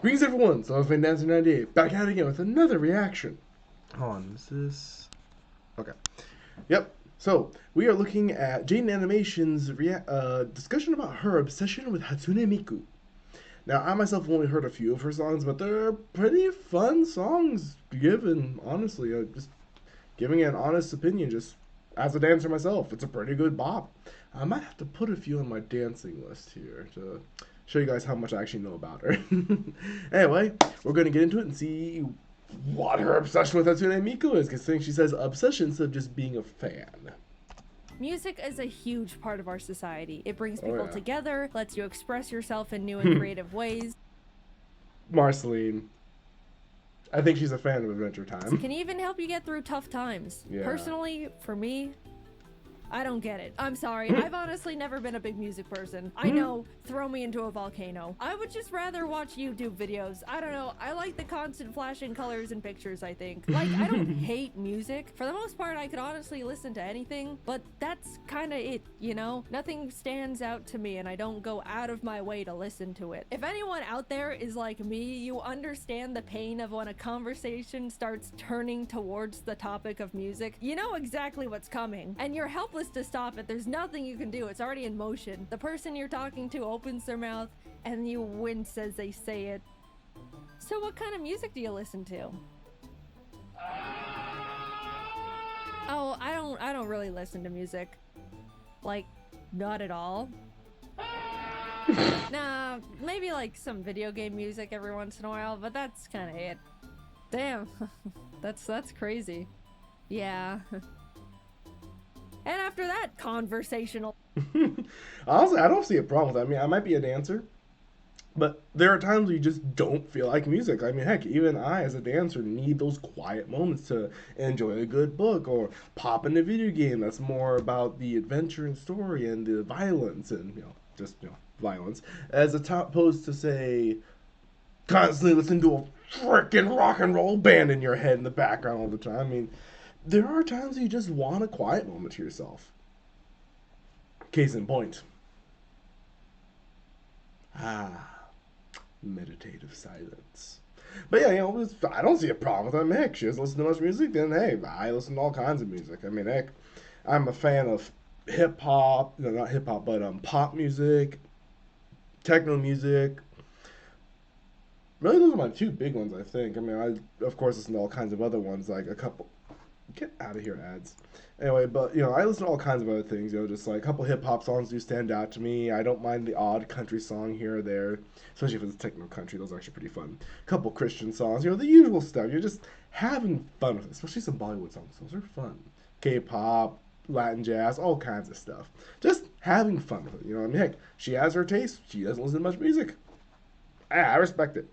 Greetings everyone, so I've been Dancer98, back at it again with another reaction. Hold on, is this... Okay. Yep, so we are looking at Jaden Animation's discussion about her obsession with Hatsune Miku. Now, I myself have only heard a few of her songs, but they're pretty fun songs, given, honestly, just giving an honest opinion, just as a dancer myself. It's a pretty good bop. I might have to put a few on my dancing list here to show you guys how much I actually know about her. Anyway, we're going to get into it and see what her obsession with Hatsune Miku is, considering she says obsession instead of just being a fan. Music is a huge part of our society. It brings people together, lets you express yourself in new and creative ways. Marceline. I think she's a fan of Adventure Time. Can even help you get through tough times. Yeah. Personally, for me, I don't get it. I'm sorry. I've honestly never been a big music person. I know, throw me into a volcano. I would just rather watch YouTube videos. I don't know. I like the constant flashing colors and pictures, I think. Like, I don't hate music. For the most part, I could honestly listen to anything, but that's kind of it, you know? Nothing stands out to me, and I don't go out of my way to listen to it. If anyone out there is like me, you understand the pain of when a conversation starts turning towards the topic of music. You know exactly what's coming, and you're helpless to stop it. There's nothing you can do. It's already in motion. The person you're talking to opens their mouth and you wince as they say it. So what kind of music do you listen to? Oh, I don't really listen to music. Like, not at all. Nah, maybe like some video game music every once in a while, but that's kind of it. Damn. that's crazy. Yeah. And after that, conversational. Honestly, I don't see a problem with that. I mean, I might be a dancer, but there are times where you just don't feel like music. I mean, heck, even I, as a dancer, need those quiet moments to enjoy a good book or pop in a video game that's more about the adventure and story and the violence and, violence, as opposed to, say, constantly listening to a freaking rock and roll band in your head in the background all the time. I mean, there are times you just want a quiet moment to yourself. Case in point. Meditative silence. But yeah, I don't see a problem with that. I mean, heck, she doesn't listen to much music, then hey, I listen to all kinds of music. I mean, heck, I'm a fan of hip-hop, not hip-hop, but pop music, techno music. Really, those are my two big ones, I think. I mean, I, of course, listen to all kinds of other ones, like a couple... Get out of here, ads. Anyway, but, I listen to all kinds of other things, just like a couple hip-hop songs do stand out to me. I don't mind the odd country song here or there, especially if it's techno country. Those are actually pretty fun. A couple Christian songs, the usual stuff. You're just having fun with it, especially some Bollywood songs. Those are fun. K-pop, Latin jazz, all kinds of stuff. Just having fun with it, I mean, heck, she has her taste. She doesn't listen to much music. I respect it.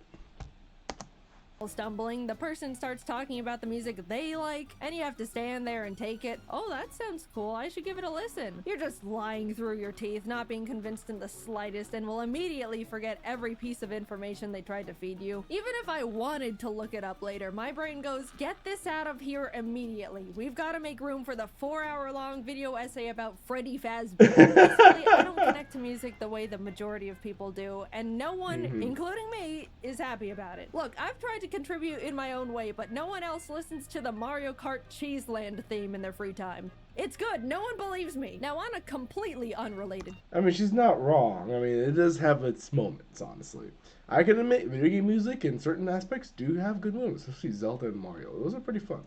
Stumbling, the person starts talking about the music they like, and you have to stand there and take it. Oh, that sounds cool. I should give it a listen. You're just lying through your teeth, not being convinced in the slightest, and will immediately forget every piece of information they tried to feed you. Even if I wanted to look it up later, my brain goes, get this out of here immediately. We've got to make room for the 4-hour-long video essay about Freddy Fazbear. Basically, I don't connect to music the way the majority of people do, and no one, including me, is happy about it. Look, I've tried to contribute in my own way, but no one else listens to the Mario Kart Cheeseland theme in their free time. It's good. No one believes me. Now, on a completely unrelated... I mean, she's not wrong. I mean, it does have its moments, honestly. I can admit, video game music in certain aspects do have good moments, especially Zelda and Mario. Those are pretty fun.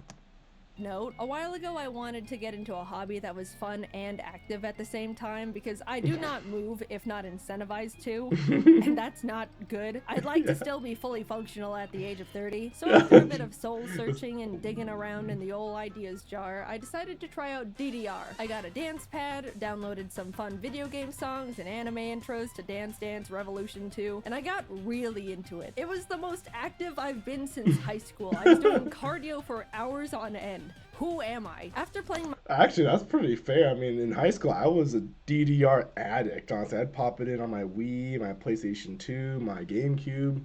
Note, a while ago I wanted to get into a hobby that was fun and active at the same time, because I do not move if not incentivized to, and that's not good. I'd like to still be fully functional at the age of 30, so after a bit of soul searching and digging around in the old ideas jar, I decided to try out DDR. I got a dance pad, downloaded some fun video game songs and anime intros to Dance Dance Revolution 2, and I got really into it. It was the most active I've been since high school. I was doing cardio for hours on end. Who am I? After playing Actually, that's pretty fair. I mean, in high school, I was a DDR addict, honestly. I'd pop it in on my Wii, my PlayStation 2, my GameCube.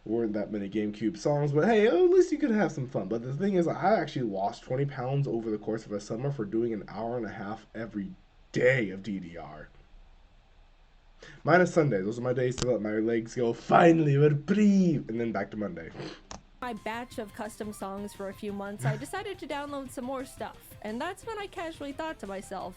Weren't that many GameCube songs, but hey, at least you could have some fun. But the thing is, I actually lost 20 pounds over the course of a summer for doing an hour and a half every day of DDR. Minus Sundays. Those are my days to let my legs go, finally, reprieve, and then back to Monday. My batch of custom songs for a few months, I decided to download some more stuff. And that's when I casually thought to myself,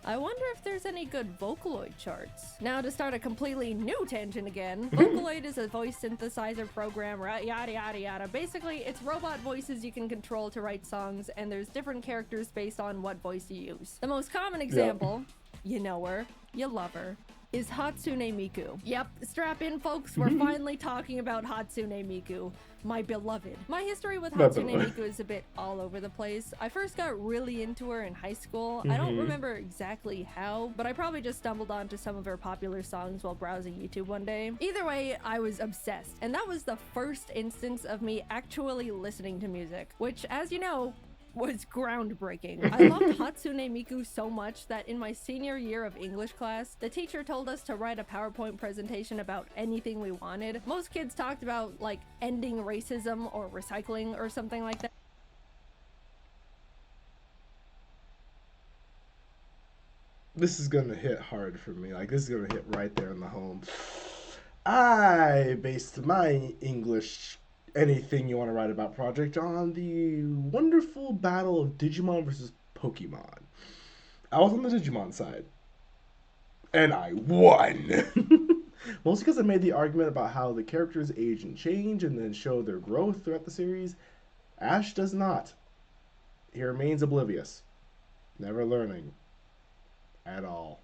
I wonder if there's any good Vocaloid charts. Now, to start a completely new tangent again, Vocaloid is a voice synthesizer program, yada yada yada. Basically, it's robot voices you can control to write songs, and there's different characters based on what voice you use. The most common example, you know her, you love her, is Hatsune Miku. Yep, strap in folks, we're finally talking about Hatsune Miku, my beloved. My history with Hatsune Miku is a bit all over the place. I first got really into her in high school. I don't remember exactly how, but I probably just stumbled onto some of her popular songs while browsing YouTube one day. Either way, I was obsessed, and that was the first instance of me actually listening to music, which, as you know, was groundbreaking. I loved Hatsune Miku so much that in my senior year of English class, the teacher told us to write a PowerPoint presentation about anything we wanted. Most kids talked about like ending racism or recycling or something like that. This is gonna hit hard for me. Like, this is gonna hit right there in the home. I based my English anything you want to write about project on the wonderful battle of Digimon versus Pokemon. I was on the Digimon side, and I won. Mostly because I made the argument about how the characters age and change and then show their growth throughout the series. Ash does not. He remains oblivious, never learning at all.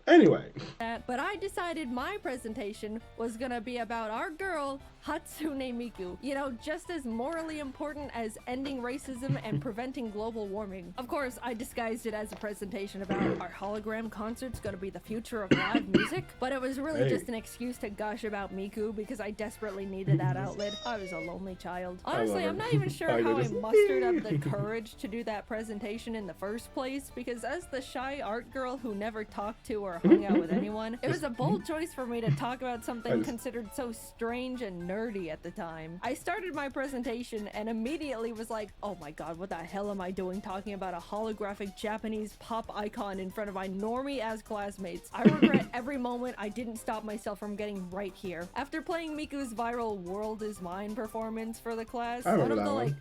Anyway. But I decided my presentation was gonna be about our girl, Hatsune Miku. You know, just as morally important as ending racism and preventing global warming. Of course, I disguised it as a presentation about our hologram concert's gonna be the future of live music, but it was really just an excuse to gush about Miku because I desperately needed that outlet. I was a lonely child. Honestly, I'm not even sure how I mustered up the courage to do that presentation in the first place, because as the shy art girl who never talked to or hung out with anyone, it was a bold choice for me to talk about something considered so strange and nerdy at the time. I started my presentation and immediately was like, oh my god, what the hell am I doing talking about a holographic Japanese pop icon in front of my normie-ass classmates? I regret every moment I didn't stop myself from getting right here. After playing Miku's viral World Is Mine performance for the class, one of the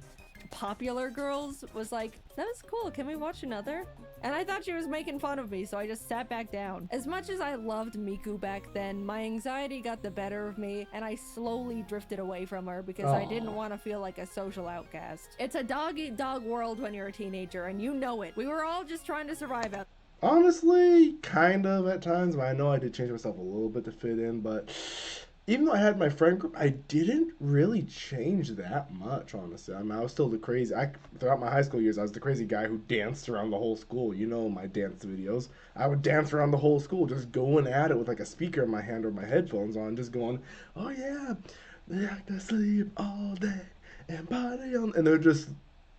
popular girls was like, that was cool, can we watch another? And I thought she was making fun of me, so I just sat back down. As much as I loved Miku back then, my anxiety got the better of me, and I slowly drifted away from her because I didn't want to feel like a social outcast. It's a dog-eat-dog world when you're a teenager, and you know it. We were all just trying to survive out. Honestly, kind of at times, but I know I did change myself a little bit to fit in, but even though I had my friend group, I didn't really change that much, honestly. I mean, I was still the crazy... throughout my high school years, I was the crazy guy who danced around the whole school. You know my dance videos. I would dance around the whole school, just going at it with like a speaker in my hand or my headphones on, just going, oh yeah, they like to sleep all day and party on... And they're just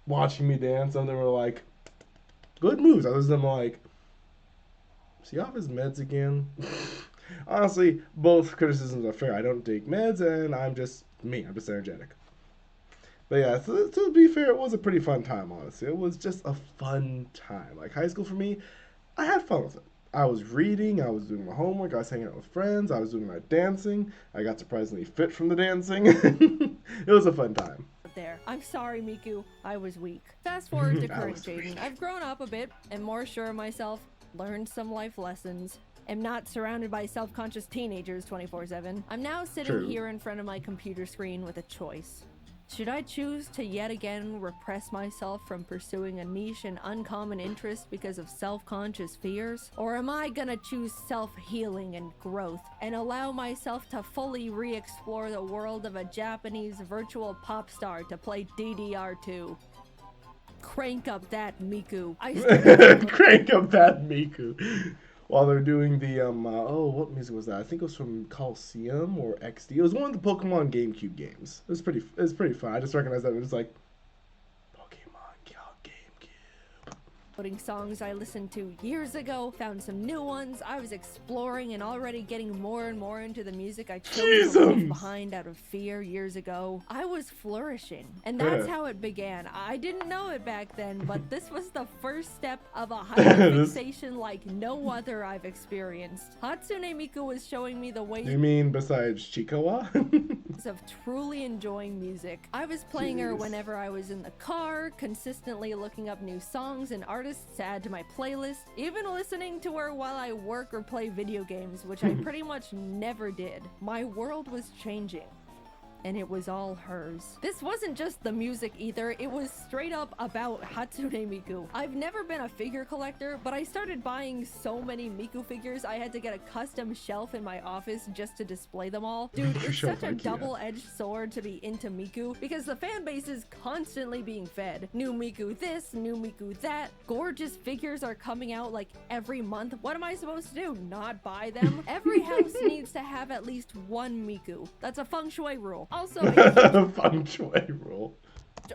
watching me dance, and they were like, good moves. I was them like, is he off his meds again? Honestly, both criticisms are fair. I don't take meds, and I'm just me. I'm just energetic. But yeah, to be fair, it was a pretty fun time, honestly. It was just a fun time. Like, high school for me, I had fun with it. I was reading, I was doing my homework, I was hanging out with friends, I was doing my dancing. I got surprisingly fit from the dancing. It was a fun time. There. I'm sorry, Miku. I was weak. Fast forward to current Jaden. I've grown up a bit and more sure of myself, learned some life lessons, am not surrounded by self-conscious teenagers 24/7. I'm now sitting here in front of my computer screen with a choice. Should I choose to yet again repress myself from pursuing a niche and uncommon interest because of self-conscious fears? Or am I gonna choose self-healing and growth and allow myself to fully re-explore the world of a Japanese virtual pop star to play DDR2? Crank up that Miku. Crank up that Miku. While they're doing the, what music was that? I think it was from Coliseum or XD. It was one of the Pokemon GameCube games. It was pretty fun. I just recognized that. It was like, Pokemon GameCube. songs I listened to years ago, found some new ones. I was exploring and already getting more and more into the music I chose to leave behind out of fear years ago. I was flourishing, and that's how it began. I didn't know it back then, but this was the first step of a hyper-fixation like no other I've experienced. Hatsune Miku was showing me the ways You mean besides Chikawa? of truly enjoying music. I was playing her whenever I was in the car, consistently looking up new songs and artists to add to my playlist, even listening to her while I work or play video games, which I pretty much never did. My world was changing, and it was all hers. This wasn't just the music either, it was straight up about Hatsune Miku. I've never been a figure collector, but I started buying so many Miku figures I had to get a custom shelf in my office just to display them all. Dude, it's such a double-edged sword to be into Miku, because the fan base is constantly being fed. New Miku this, new Miku that. Gorgeous figures are coming out like every month. What am I supposed to do? Not buy them? Every house needs to have at least one Miku. That's a feng shui rule. Also, feng shui rule.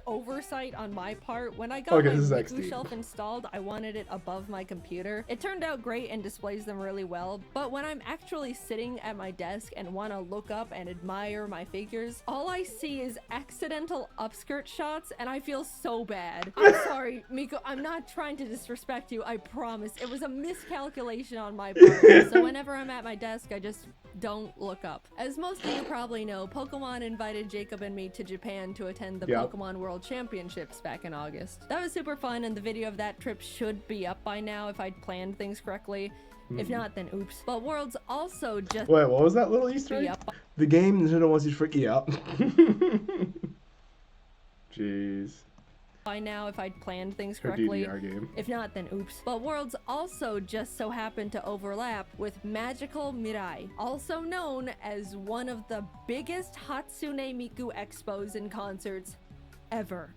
Oversight on my part. When I got my Miku shelf installed, I wanted it above my computer. It turned out great and displays them really well, but when I'm actually sitting at my desk and want to look up and admire my figures, all I see is accidental upskirt shots, and I feel so bad. I'm sorry, Miku, I'm not trying to disrespect you, I promise. It was a miscalculation on my part, so whenever I'm at my desk, I just don't look up. As most of you probably know, Pokemon invited Jacob and me to Japan to attend the Pokemon World Championships back in August. That was super fun, and the video of that trip should be up by now if I'd planned things correctly. If not, then oops. But Worlds also just— Wait, what was that little Easter egg? The game Nintendo wants you to freak you out. Jeez. By now if I'd planned things correctly. DDR game. If not, then oops. But Worlds also just so happened to overlap with Magical Mirai, also known as one of the biggest Hatsune Miku expos and concerts ever.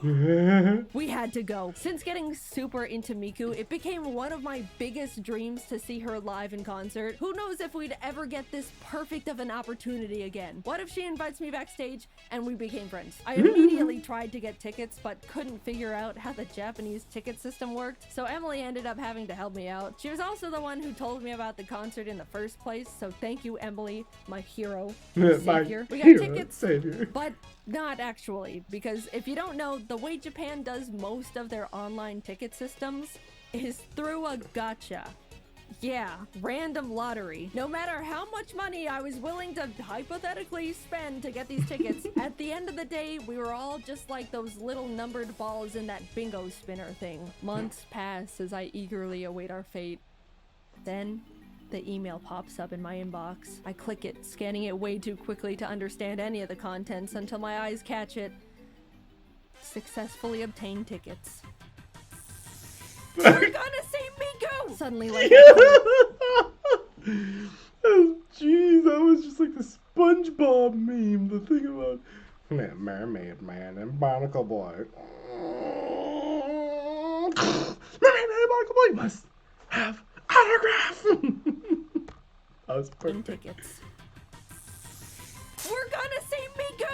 We had to go. Since getting super into Miku, it became one of my biggest dreams to see her live in concert. Who knows if we'd ever get this perfect of an opportunity again? What if she invites me backstage and we became friends? I immediately tried to get tickets but couldn't figure out how the Japanese ticket system worked, so Emily ended up having to help me out. She was also the one who told me about the concert in the first place, so thank you, Emily, my hero, savior. We got tickets, savior. But not actually, because if you don't know, the way Japan does most of their online ticket systems is through a gacha. Yeah, random lottery. No matter how much money I was willing to hypothetically spend to get these tickets, at the end of the day, we were all just like those little numbered balls in that bingo spinner thing. Months pass as I eagerly await our fate. Then the email pops up in my inbox. I click it, scanning it way too quickly to understand any of the contents until my eyes catch it. Successfully obtained tickets. We're gonna see Miku! Suddenly, like, oh, jeez, that was just like the SpongeBob meme. The thing about Mermaid Man and Barnacle Boy. Mermaid Man and Barnacle Boy must have autograph. That was perfect. Tickets. We're gonna see Miku!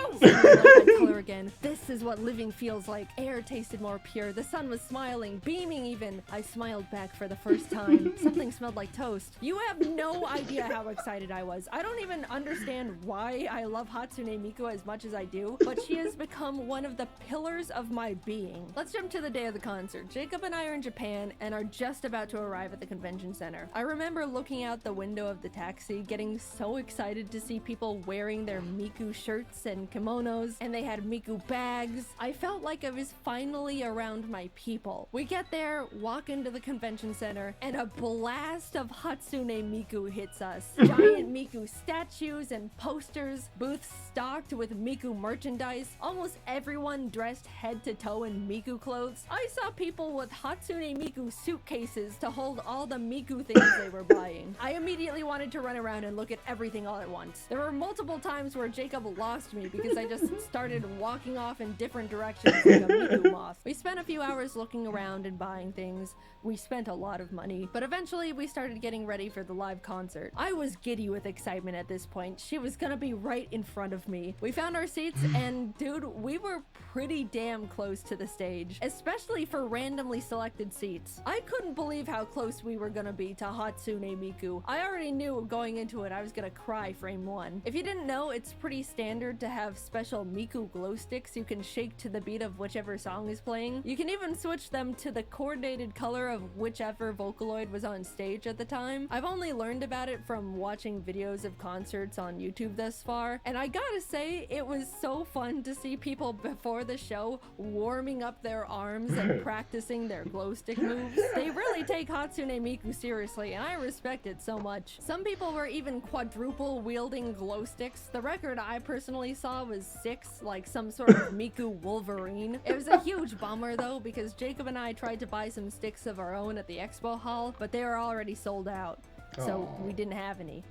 Color again. This is what living feels like. Air tasted more pure. The sun was smiling, beaming even. I smiled back for the first time. Something smelled like toast. You have no idea how excited I was. I don't even understand why I love Hatsune Miku as much as I do, but she has become one of the pillars of my being. Let's jump to the day of the concert. Jacob and I are in Japan and are just about to arrive at the convention center. I remember looking out the window of the taxi, getting so excited to see people wearing their Miku shirts and kimonos, and they had Miku bags. I felt like I was finally around my people. We get there, walk into the convention center, and a blast of Hatsune Miku hits us. Giant Miku statues and posters, booths stocked with Miku merchandise, almost everyone dressed head to toe in Miku clothes. I saw people with Hatsune Miku suitcases to hold all the Miku things they were buying. I immediately wanted to run around and look at everything all at once. There were multiple times where Jacob lost me because because I just started walking off in different directions like a Miku moth. We spent a few hours looking around and buying things. We spent a lot of money, but eventually we started getting ready for the live concert. I was giddy with excitement at this point. She was gonna be right in front of me. We found our seats and dude, we were pretty damn close to the stage, especially for randomly selected seats. I couldn't believe how close we were gonna be to Hatsune Miku. I already knew going into it I was gonna cry frame one. If you didn't know, it's pretty standard to have special Miku glow sticks you can shake to the beat of whichever song is playing. You can even switch them to the coordinated color of whichever Vocaloid was on stage at the time. I've only learned about it from watching videos of concerts on YouTube thus far, and I gotta say, it was so fun to see people before the show warming up their arms and practicing their glow stick moves. They really take Hatsune Miku seriously, and I respect it so much. Some people were even quadruple wielding glow sticks. The record I personally saw was 6, like some sort of Miku Wolverine. It was a huge bummer though, because Jacob and I tried to buy some sticks of our own at the expo hall, but they were already sold out, so we didn't have any.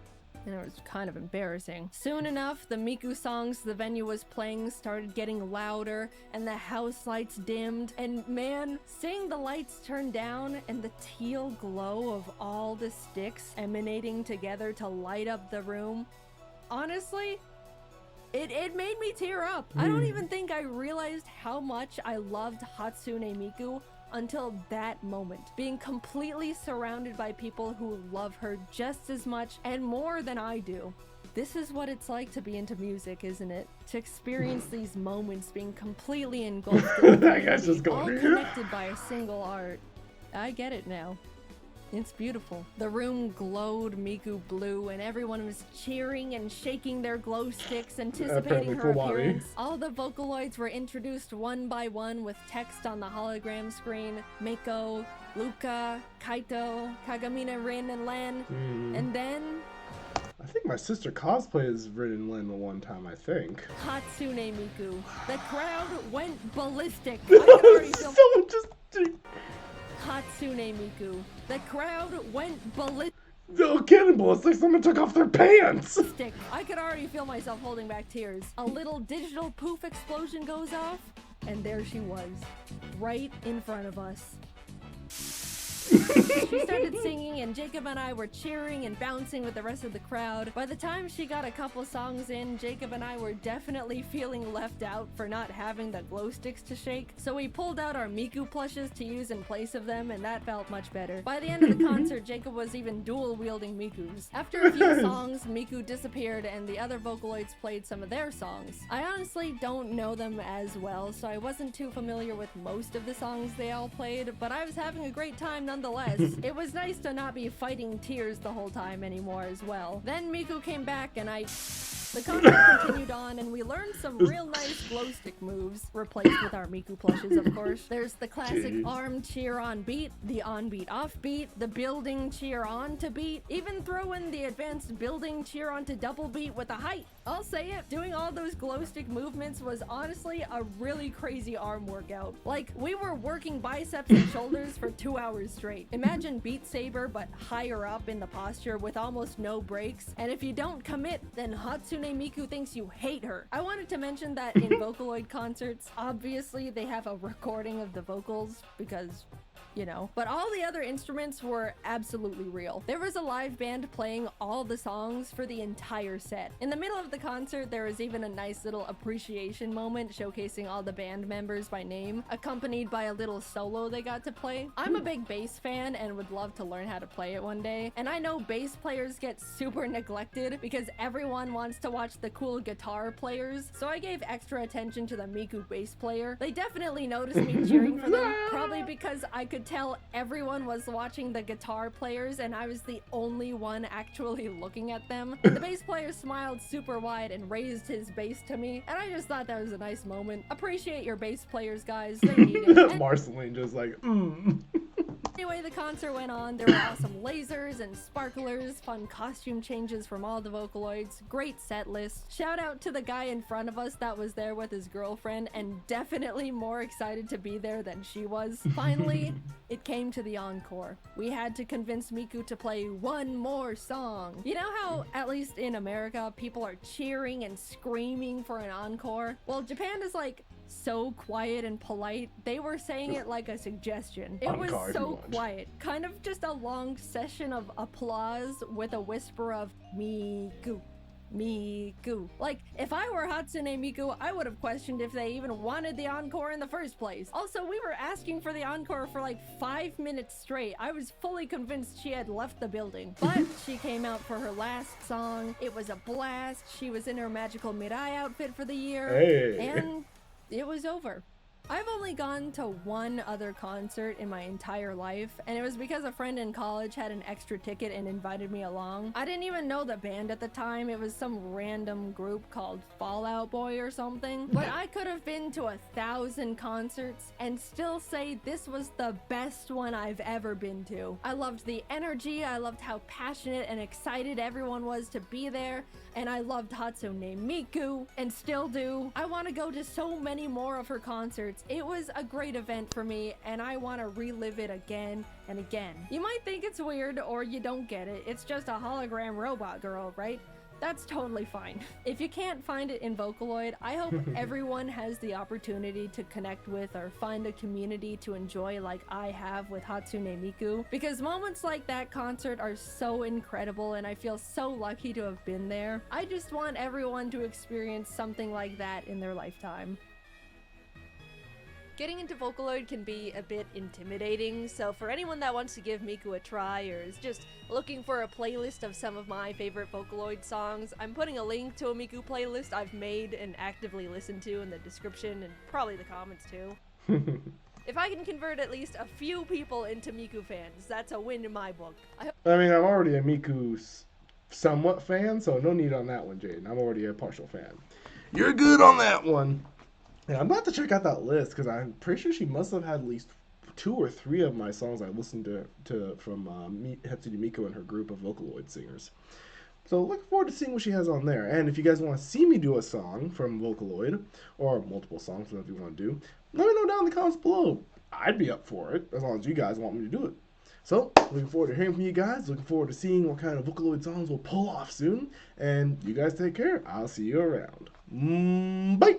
And it was kind of embarrassing. Soon enough, the Miku songs the venue was playing started getting louder, and the house lights dimmed, and man, seeing the lights turn down and the teal glow of all the sticks emanating together to light up the room, honestly, it made me tear up. I don't even think I realized how much I loved Hatsune Miku until that moment, being completely surrounded by people who love her just as much and more than I do. This is what it's like to be into music, isn't it? To experience these moments being completely engulfed in all connected by a single art. I get it now. It's beautiful. The room glowed Miku blue, and everyone was cheering and shaking their glow sticks, anticipating her appearance. All the Vocaloids were introduced one by one with text on the hologram screen. Mako, Luca, Kaito, Kagamina, Rin, and Len. And then... I think my sister cosplayed as Rin and Len the one time, I think. Hatsune Miku. The crowd went ballistic. I could already feel... Hatsune Miku. The crowd went ballistic. No cannonball, it's like someone took off their pants! I could already feel myself holding back tears. A little digital poof explosion goes off, and there she was, right in front of us. She started singing, and Jacob and I were cheering and bouncing with the rest of the crowd. By the time she got a couple songs in, Jacob and I were definitely feeling left out for not having the glow sticks to shake, so we pulled out our Miku plushes to use in place of them, and that felt much better. By the end of the concert, Jacob was even dual-wielding Mikus. After a few songs, Miku disappeared, and the other Vocaloids played some of their songs. I honestly don't know them as well, so I wasn't too familiar with most of the songs they all played, but I was having a great time nonetheless. It was nice to not be fighting tears the whole time anymore as well. Then Miku came back and the concert continued on, and we learned some real nice glow stick moves, replaced with our Miku plushes, of course. There's the classic arm cheer on beat, the on beat off beat, the building cheer on to beat, even throw in the advanced building cheer on to double beat with a height. I'll say it, doing all those glow stick movements was honestly a really crazy arm workout. Like, we were working biceps and shoulders for 2 hours straight. Imagine Beat Saber, but higher up in the posture with almost no breaks, and if you don't commit, then Hatsune Miku thinks you hate her. I wanted to mention that in Vocaloid concerts, obviously they have a recording of the vocals because, you know, but all the other instruments were absolutely real. There was a live band playing all the songs for the entire set. In the middle of the concert, there was even a nice little appreciation moment showcasing all the band members by name, accompanied by a little solo they got to play. I'm a big bass fan and would love to learn how to play it one day, and I know bass players get super neglected because everyone wants to watch the cool guitar players, so I gave extra attention to the Miku bass player. They definitely noticed me cheering for them, probably because I could tell everyone was watching the guitar players and I was the only one actually looking at them. The bass player smiled super wide and raised his bass to me, and I just thought that was a nice moment. Appreciate your bass players, guys. They need it. Marceline just like, Anyway, the concert went on. There were awesome lasers and sparklers, fun costume changes from all the Vocaloids, great set list. Shout out to the guy in front of us that was there with his girlfriend and definitely more excited to be there than she was. Finally, it came to the encore. We had to convince Miku to play one more song. You know how, at least in America, people are cheering and screaming for an encore? Well, Japan is like so quiet and polite. They were saying it like a suggestion. It was so quiet. Kind of just a long session of applause with a whisper of Miku. Miku. Like, if I were Hatsune Miku, I would have questioned if they even wanted the encore in the first place. Also, we were asking for the encore for like 5 minutes straight. I was fully convinced she had left the building. But she came out for her last song. It was a blast. She was in her magical Mirai outfit for the year. Hey. And it was over. I've only gone to one other concert in my entire life, and it was because a friend in college had an extra ticket and invited me along. I didn't even know the band at the time. It was some random group called Fall Out Boy or something. But I could have been to 1,000 concerts and still say this was the best one I've ever been to. I loved the energy, I loved how passionate and excited everyone was to be there, and I loved Hatsune Miku, and still do. I want to go to so many more of her concerts. It was a great event for me, and I want to relive it again and again. You might think it's weird, or you don't get it. It's just a hologram robot girl, right? That's totally fine. If you can't find it in Vocaloid, I hope everyone has the opportunity to connect with or find a community to enjoy like I have with Hatsune Miku, because moments like that concert are so incredible and I feel so lucky to have been there. I just want everyone to experience something like that in their lifetime. Getting into Vocaloid can be a bit intimidating, so for anyone that wants to give Miku a try or is just looking for a playlist of some of my favorite Vocaloid songs, I'm putting a link to a Miku playlist I've made and actively listened to in the description and probably the comments too. If I can convert at least a few people into Miku fans, that's a win in my book. I mean, I'm already a Miku somewhat fan, so no need on that one, Jaden. I'm already a partial fan. You're good on that one. Yeah, I'm about to check out that list because I'm pretty sure she must have had at least 2 or 3 of my songs I listened to from Hatsune Miku and her group of Vocaloid singers. So looking forward to seeing what she has on there. And if you guys want to see me do a song from Vocaloid, or multiple songs, whatever you want to do, let me know down in the comments below. I'd be up for it, as long as you guys want me to do it. So, looking forward to hearing from you guys. Looking forward to seeing what kind of Vocaloid songs we'll pull off soon. And you guys take care. I'll see you around. Bye!